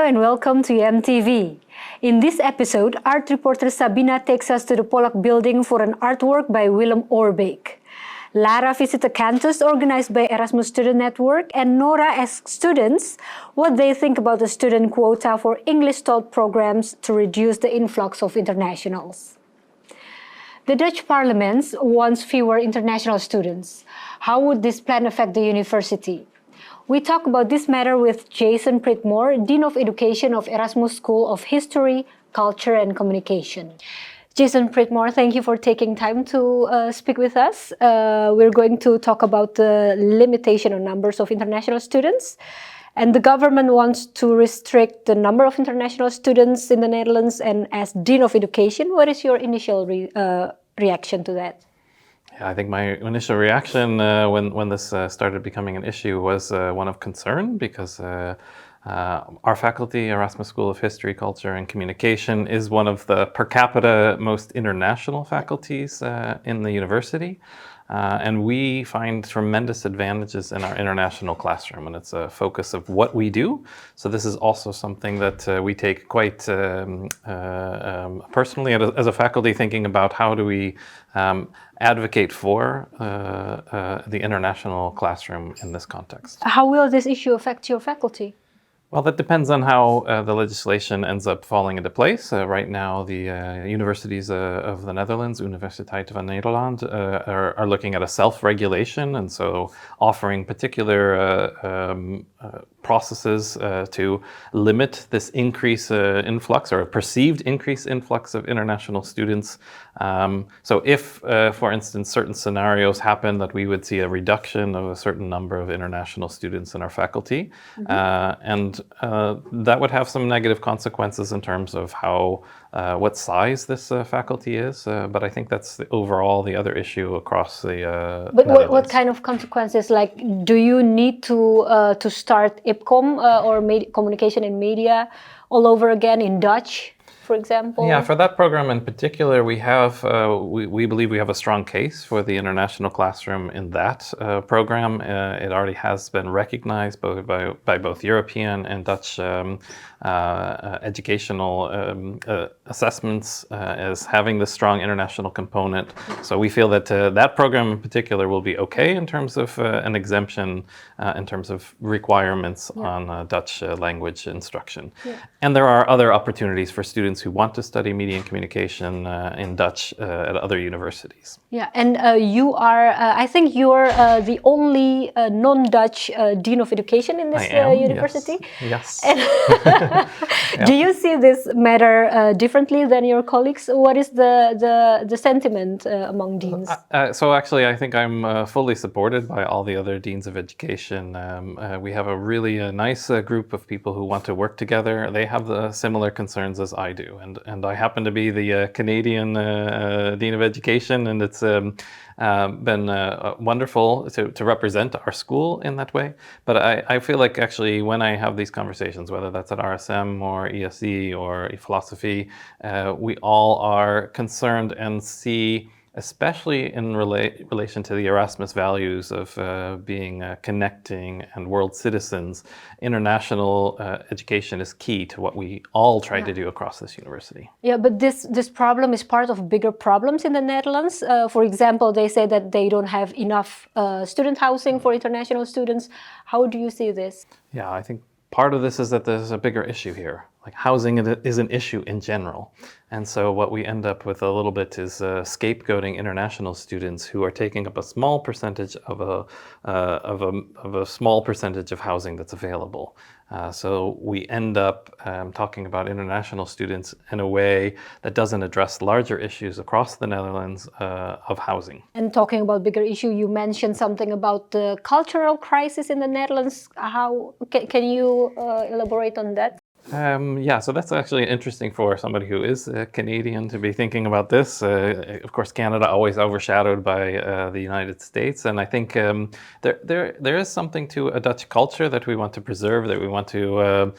and welcome to MTV. In this episode, art reporter Sabina takes us to the Polak building for an artwork by Willem Orbeek. Lara visits a cantus organized by Erasmus Student Network, and Nora asks students what they think about the student quota for English-taught programs to reduce the influx of internationals. The Dutch parliament wants fewer international students. How would this plan affect the university? We talk about this matter with Jason Pridmore, Dean of Education of Erasmus School of History, Culture and Communication. Jason Pridmore, thank you for taking time to speak with us. We're going to talk about the limitation on numbers of international students. And the government wants to restrict the number of international students in the Netherlands. And as Dean of Education, what is your initial reaction to that? Yeah, I think my initial reaction when this started becoming an issue was one of concern because our faculty, Erasmus School of History, Culture and Communication, is one of the per capita most international faculties in the university. And we find tremendous advantages in our international classroom, and it's a focus of what we do. So this is also something that we take quite personally as a faculty, thinking about how do we advocate for the international classroom in this context. How will this issue affect your faculty? Well, that depends on how the legislation ends up falling into place. Right now, the universities of the Netherlands, Universiteit van Nederland, are looking at a self-regulation, and so offering particular processes to limit this increase influx or a perceived increase influx of international students. So if, for instance, certain scenarios happen that we would see a reduction of a certain number of international students in our faculty, and that would have some negative consequences in terms of how what size this faculty is, but I think that's overall the other issue across the But what kind of consequences? Like, do you need to start IPCOM or communication in media all over again in Dutch, for example? Yeah, for that program in particular, we have we believe we have a strong case for the international classroom in that program. It already has been recognized by both European and Dutch educational assessments as having this strong international component. So we feel that that program in particular will be okay in terms of an exemption in terms of requirements on Dutch language instruction. Yeah. And there are other opportunities for students who want to study media and communication in Dutch at other universities. Yeah, and you are, I think you're the only non-Dutch Dean of Education in this university. Yes. Do you see this matter differently than your colleagues? What is the sentiment among deans? So actually, I think I'm fully supported by all the other deans of education. We have a really nice group of people who want to work together. They have the similar concerns as I do. And I happen to be the Canadian Dean of Education, and it's been wonderful to represent our school in that way. But I feel like actually when I have these conversations, whether that's at RSM or ESE or philosophy, we all are concerned and see, especially in relation to the Erasmus values of being connecting and world citizens, international education is key to what we all try to do across this university. Yeah, but this problem is part of bigger problems in the Netherlands. For example, they say that they don't have enough student housing for international students. How do you see this? Yeah, I think part of this is that there's a bigger issue here. Like housing is an issue in general. And so what we end up with a little bit is scapegoating international students who are taking up a small percentage of a small percentage of housing that's available. So we end up talking about international students in a way that doesn't address larger issues across the Netherlands of housing. And talking about bigger issue, you mentioned something about the cultural crisis in the Netherlands. How can you elaborate on that? Yeah, so that's actually interesting for somebody who is Canadian to be thinking about this. Of course, Canada always overshadowed by the United States, and I think there is something to a Dutch culture that we want to preserve, that we want to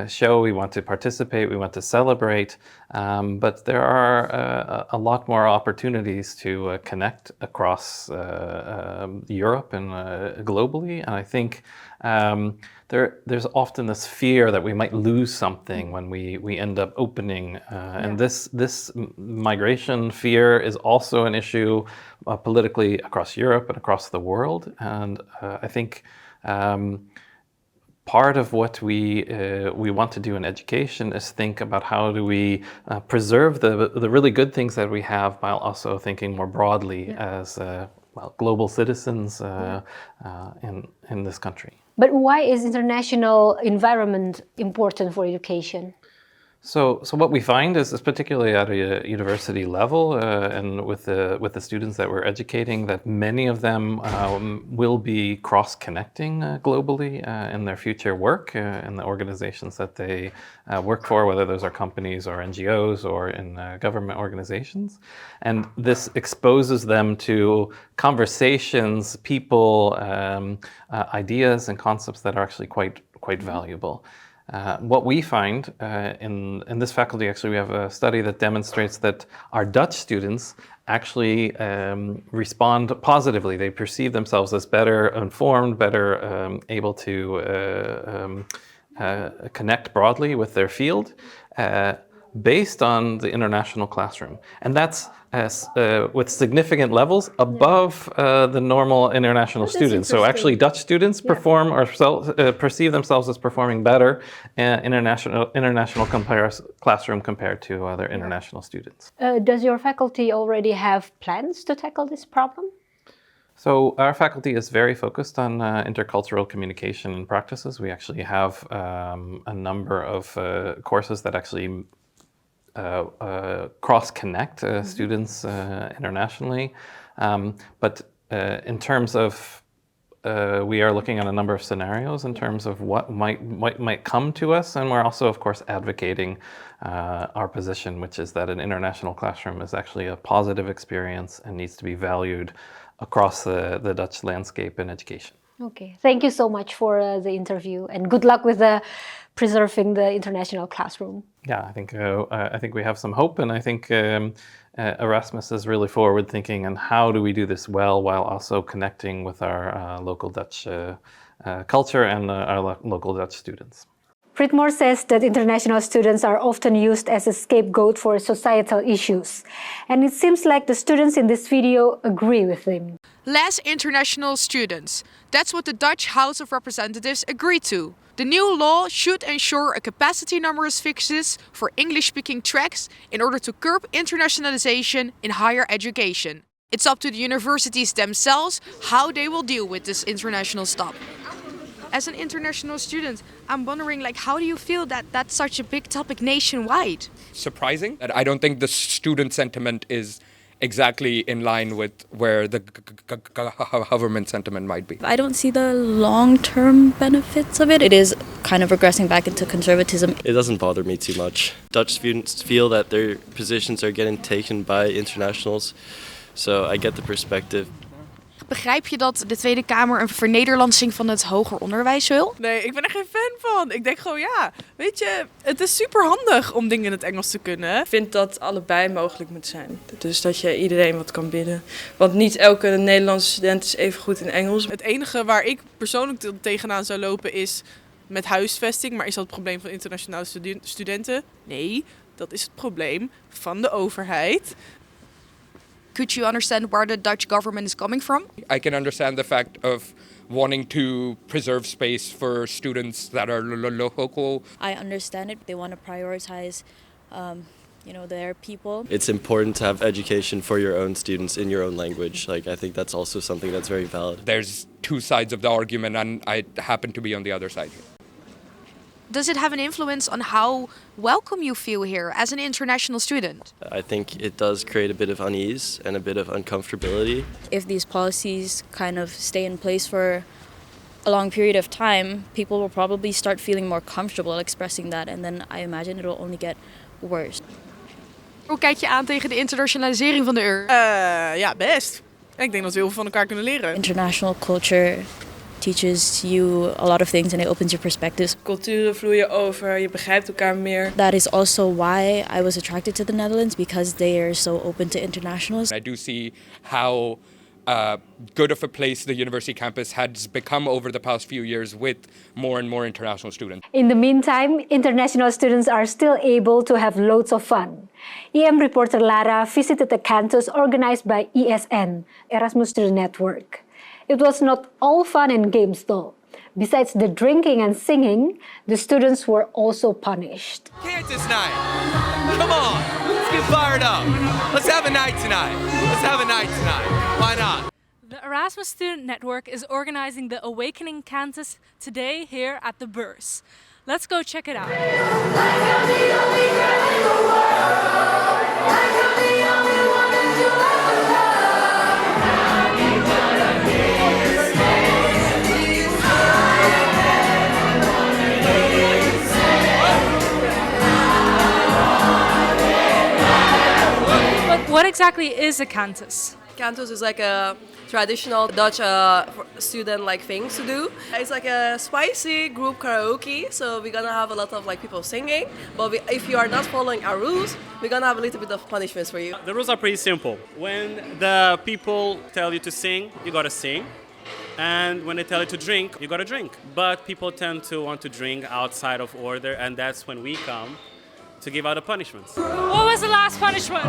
show, we want to participate, we want to celebrate. But there are a lot more opportunities to connect across Europe and globally, and I think there's often this fear that we might lose something when we end up opening. And this migration fear is also an issue politically across Europe and across the world. And I think part of what we want to do in education is think about how do we preserve the really good things that we have while also thinking more broadly as global citizens in this country. But why is international environment important for education? So what we find is particularly at a university level and with the students that we're educating, that many of them will be cross-connecting globally in their future work in the organizations that they work for, whether those are companies or NGOs or in government organizations. And this exposes them to conversations, people, ideas and concepts that are actually quite valuable. What we find in this faculty, actually, we have a study that demonstrates that our Dutch students actually respond positively. They perceive themselves as better informed, better able to connect broadly with their field based on the international classroom. And that's with significant levels above the normal international students. So actually Dutch students perform or perceive themselves as performing better in international classroom compared to other international students. Does your faculty already have plans to tackle this problem? So our faculty is very focused on intercultural communication and practices. We actually have a number of courses that actually cross-connect students internationally. But in terms of, we are looking at a number of scenarios in terms of what might come to us. And we're also, of course, advocating our position, which is that an international classroom is actually a positive experience and needs to be valued across the Dutch landscape in education. Okay, thank you so much for the interview, and good luck with preserving the international classroom. Yeah, I think we have some hope, and I think Erasmus is really forward-thinking on how do we do this well while also connecting with our local Dutch culture and our local Dutch students. Pridmore says that international students are often used as a scapegoat for societal issues. And it seems like the students in this video agree with him. Less international students. That's what the Dutch House of Representatives agreed to. The new law should ensure a capacity numerous fixes for English-speaking tracks in order to curb internationalization in higher education. It's up to the universities themselves how they will deal with this international stuff. As an international student, I'm wondering, how do you feel that that's such a big topic nationwide? Surprising. I don't think the student sentiment is exactly in line with where the government sentiment might be. I don't see the long-term benefits of it. It is kind of regressing back into conservatism. It doesn't bother me too much. Dutch students feel that their positions are getting taken by internationals, so I get the perspective. Begrijp je dat de Tweede Kamer een vernederlandsing van het hoger onderwijs wil? Nee, ik ben er geen fan van. Ik denk gewoon, weet je, het is super handig om dingen in het Engels te kunnen. Ik vind dat allebei mogelijk moet zijn. Dus dat je iedereen wat kan bieden. Want niet elke Nederlandse student is even goed in Engels. Het enige waar ik persoonlijk tegenaan zou lopen is met huisvesting. Maar is dat het probleem van internationale studenten? Nee, dat is het probleem van de overheid. Could you understand where the Dutch government is coming from? I can understand the fact of wanting to preserve space for students that are local. I understand it. They want to prioritize, their people. It's important to have education for your own students in your own language. I think that's also something that's very valid. There's two sides of the argument, and I happen to be on the other side. Does it have an influence on how welcome you feel here as an international student? I think it does create a bit of unease and a bit of uncomfortability. If these policies kind of stay in place for a long period of time, people will probably start feeling more comfortable expressing that, and then I imagine it will only get worse. Hoe kijk je aan tegen de internationalisering van de euro? Ja, best. En ik denk dat we heel veel van elkaar kunnen leren. International culture teaches you a lot of things and it opens your perspectives. Culturen vloeien over, je begrijpt elkaar meer. That is also why I was attracted to the Netherlands, because they are so open to internationals. I do see how good of a place the university campus has become over the past few years with more and more international students. In the meantime, international students are still able to have loads of fun. EM reporter Lara visited a campus organized by ESN, Erasmus Student Network. It was not all fun and games though. Besides the drinking and singing, the students were also punished. Campus night! Come on, let's get fired up. Let's have a night tonight. Let's have a night tonight. Why not? The Erasmus Student Network is organizing the Awakening Kansas today here at the Beurs. Let's go check it out. What exactly is a cantus? Cantus is like a traditional Dutch student things to do. It's like a spicy group karaoke, so we're gonna have a lot of people singing. But if you are not following our rules, we're gonna have a little bit of punishments for you. The rules are pretty simple. When the people tell you to sing, you gotta sing. And when they tell you to drink, you gotta drink. But people tend to want to drink outside of order, and that's when we come to give out the punishments. What was the last punishment?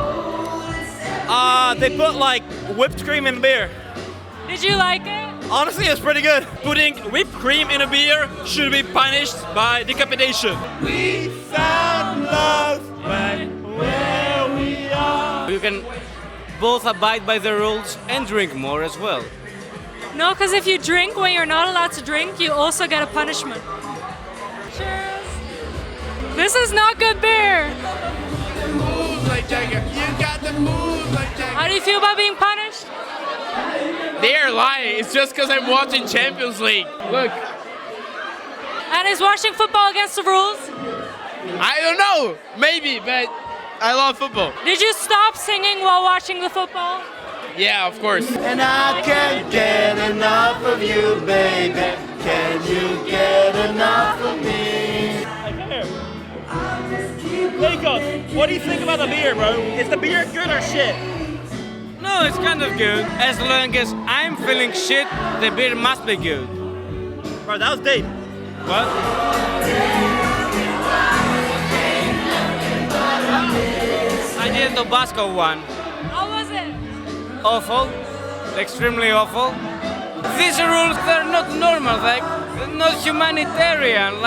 They put whipped cream in beer. Did you like it? Honestly, it's pretty good. Putting whipped cream in a beer should be punished by decapitation. We found love right where we are. You can both abide by the rules and drink more as well. No, because if you drink when you're not allowed to drink, you also get a punishment. Cheers. This is not good beer. How do you feel about being punished? They're lying. It's just because I'm watching Champions League. Look. And is watching football against the rules? I don't know. Maybe, but I love football. Did you stop singing while watching the football? Yeah, of course. And I can't get enough of you, baby. Can you get enough of me? Jacob, what do you think about the beer, bro? Is the beer good or shit? No, it's kind of good. As long as I'm feeling shit, the beer must be good. Bro, that was Dave. What? I did the Tabasco one. How was it? Awful. Extremely awful. These rules, they're not normal, they're not humanitarian,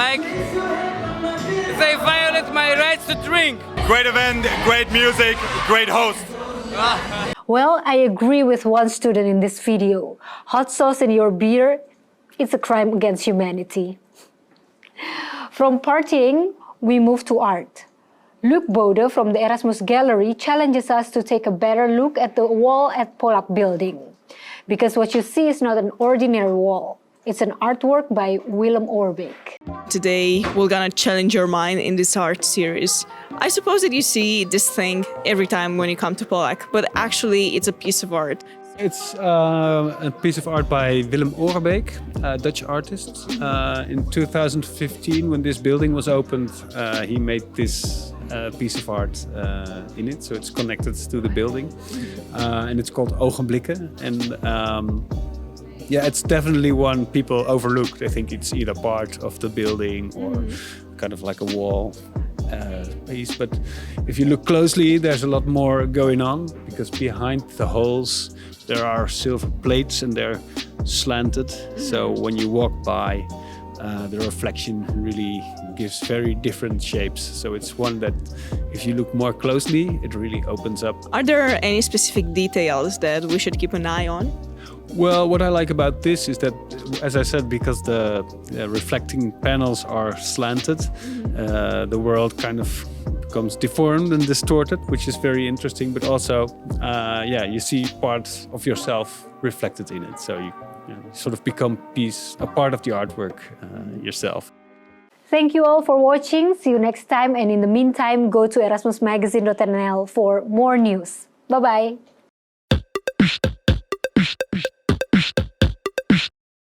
they violate my rights to drink. Great event, great music, great host. Well, I agree with one student in this video. Hot sauce in your beer, it's a crime against humanity. From partying, we move to art. Luc Bode from the Erasmus Gallery challenges us to take a better look at the wall at Polak Building. Because what you see is not an ordinary wall. It's an artwork by Willem Orbeek. Today, we're gonna challenge your mind in this art series. I suppose that you see this thing every time when you come to Polak, but actually it's a piece of art. It's a piece of art by Willem Orbeek, a Dutch artist. In 2015, when this building was opened, he made this piece of art in it, so it's connected to the building. And it's called Ogenblikken. And yeah, it's definitely one people overlook. They think it's either part of the building or kind of like a wall piece. But if you look closely, there's a lot more going on, because behind the holes there are silver plates and they're slanted. So when you walk by, the reflection really gives very different shapes. So it's one that, if you look more closely, it really opens up. Are there any specific details that we should keep an eye on? Well, what I like about this is that, as I said, because the reflecting panels are slanted, the world kind of becomes deformed and distorted, which is very interesting. But also, you see parts of yourself reflected in it. So you sort of become a part of the artwork yourself. Thank you all for watching. See you next time. And in the meantime, go to erasmusmagazine.nl for more news. Bye-bye.